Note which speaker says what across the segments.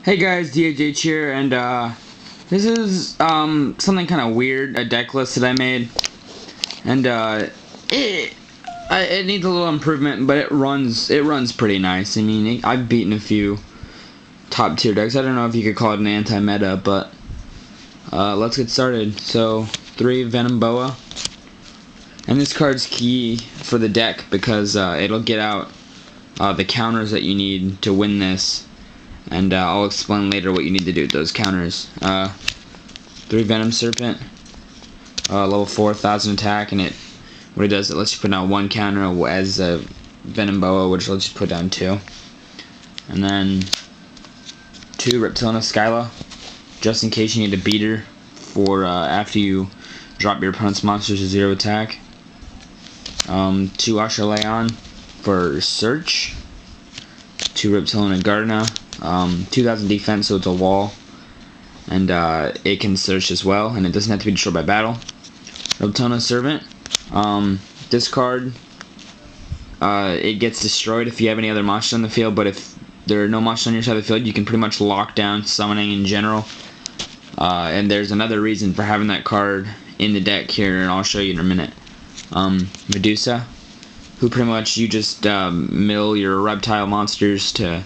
Speaker 1: Hey guys, DAJ here, and this is something kind of weird, a deck list that I made, and it needs a little improvement, but it runs pretty nice. I mean, I've beaten a few top tier decks. I don't know if you could call it an anti-meta, but let's get started. So 3 Venom Boa, and this card's key for the deck because it'll get out the counters that you need to win this. And I'll explain later what you need to do with those counters. 3 Venom Serpent, level 4, 1000 attack, and what it does, it lets you put down 1 counter as a Venom Boa, which lets you put down 2. And then 2 Reptilian of Skyla, just in case you need a beater for after you drop your opponent's monsters to 0 attack. 2 Ashaleon for Search. 2 Reptilian of Gardena. 2000 defense, so it's a wall, and it can search as well, and it doesn't have to be destroyed by battle. Reptilian Servant, this card, it gets destroyed if you have any other monsters on the field, but if there are no monsters on your side of the field, you can pretty much lock down summoning in general. And there's another reason for having that card in the deck here, and I'll show you in a minute. Medusa, who pretty much you just mill your reptile monsters to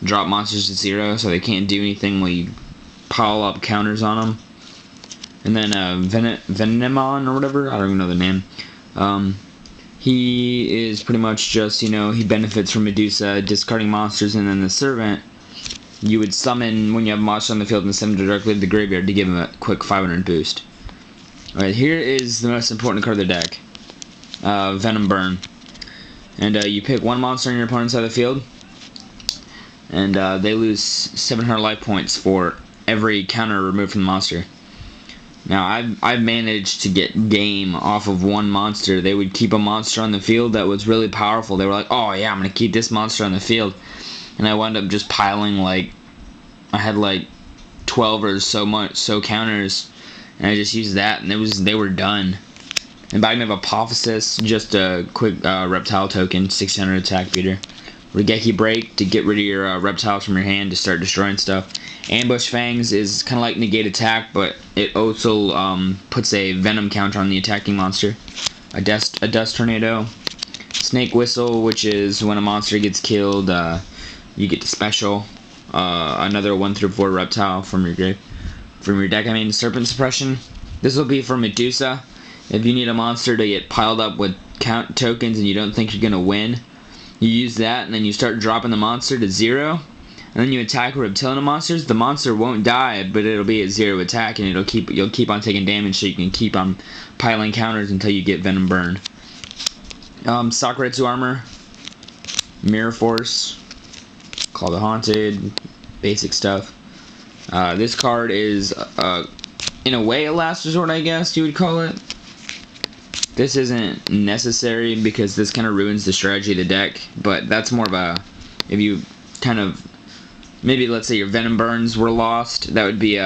Speaker 1: drop monsters to 0, so they can't do anything while you pile up counters on them. And then Venom or whatever, I don't even know the name. He is pretty much just, he benefits from Medusa discarding monsters, and then the Servant, you would summon when you have a monster on the field and send him directly to the graveyard to give him a quick 500 boost. Alright, here is the most important card of the deck. Venom Burn. And you pick 1 monster on your opponent's side of the field, and they lose 700 life points for every counter removed from the monster. Now, I've managed to get game off of 1 monster. They would keep a monster on the field that was really powerful. They were like, oh yeah, I'm going to keep this monster on the field. And I wound up just piling, I had 12 or so counters, and I just used that, and they were done. And Bottom of Apophysis, just a quick reptile token, 600 attack beater. Regeki Break to get rid of your reptiles from your hand to start destroying stuff. Ambush Fangs is kind of like negate attack, but it also puts a venom counter on the attacking monster. A dust tornado. Snake Whistle, which is when a monster gets killed, you get to special another 1 through 4 reptile from your deck. I mean, Serpent Suppression. This will be for Medusa. If you need a monster to get piled up with count tokens and you don't think you're gonna win, you use that, and then you start dropping the monster to 0, and then you attack Reptilian monsters. The monster won't die, but it'll be at 0 attack, and you'll keep on taking damage, so you can keep on piling counters until you get Venom Burn. Sakuretsu Armor, Mirror Force, Call the Haunted, basic stuff. This card is, in a way, a last resort, I guess you would call it. This isn't necessary because this kind of ruins the strategy of the deck, but that's more of a, if you kind of, maybe let's say your Venom Burns were lost, that would be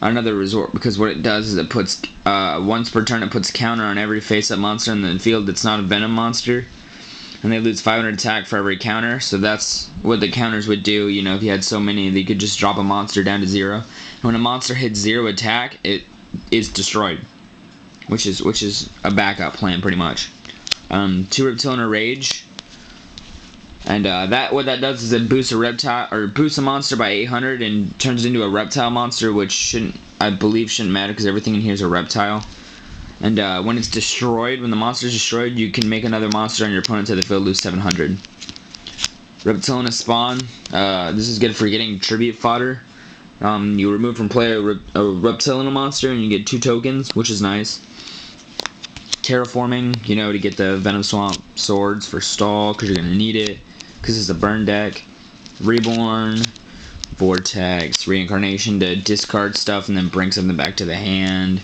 Speaker 1: another resort, because what it does is it puts, once per turn it puts counter on every face-up monster in the field that's not a Venom monster, and they lose 500 attack for every counter, so that's what the counters would do. If you had so many, they could just drop a monster down to 0, and when a monster hits 0 attack, it is destroyed. Which is a backup plan, pretty much. 2 Reptilian Rage, and what that does is it boosts a reptile, or boosts a monster by 800 and turns it into a reptile monster, which I believe shouldn't matter because everything in here is a reptile. And when it's destroyed, when the monster is destroyed, you can make another monster on your opponent's side of the field lose 700. Reptilian Spawn. This is good for getting tribute fodder. You remove from play a Reptilian monster and you get 2 tokens, which is nice. Terraforming, to get the Venom Swamp swords for stall, because you're going to need it, because it's a burn deck. Reborn, Vortex, Reincarnation to discard stuff and then bring something back to the hand.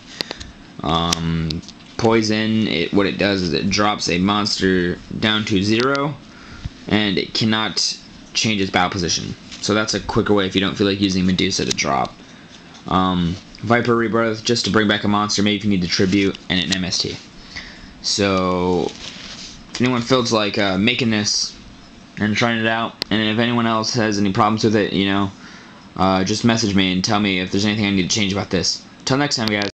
Speaker 1: Poison, what it does is it drops a monster down to 0, and it cannot change its battle position. So that's a quicker way if you don't feel like using Medusa to drop. Viper Rebirth, just to bring back a monster, maybe if you need the tribute, and an MST. So, if anyone feels like making this and trying it out, and if anyone else has any problems with it, just message me and tell me if there's anything I need to change about this. Till next time, guys.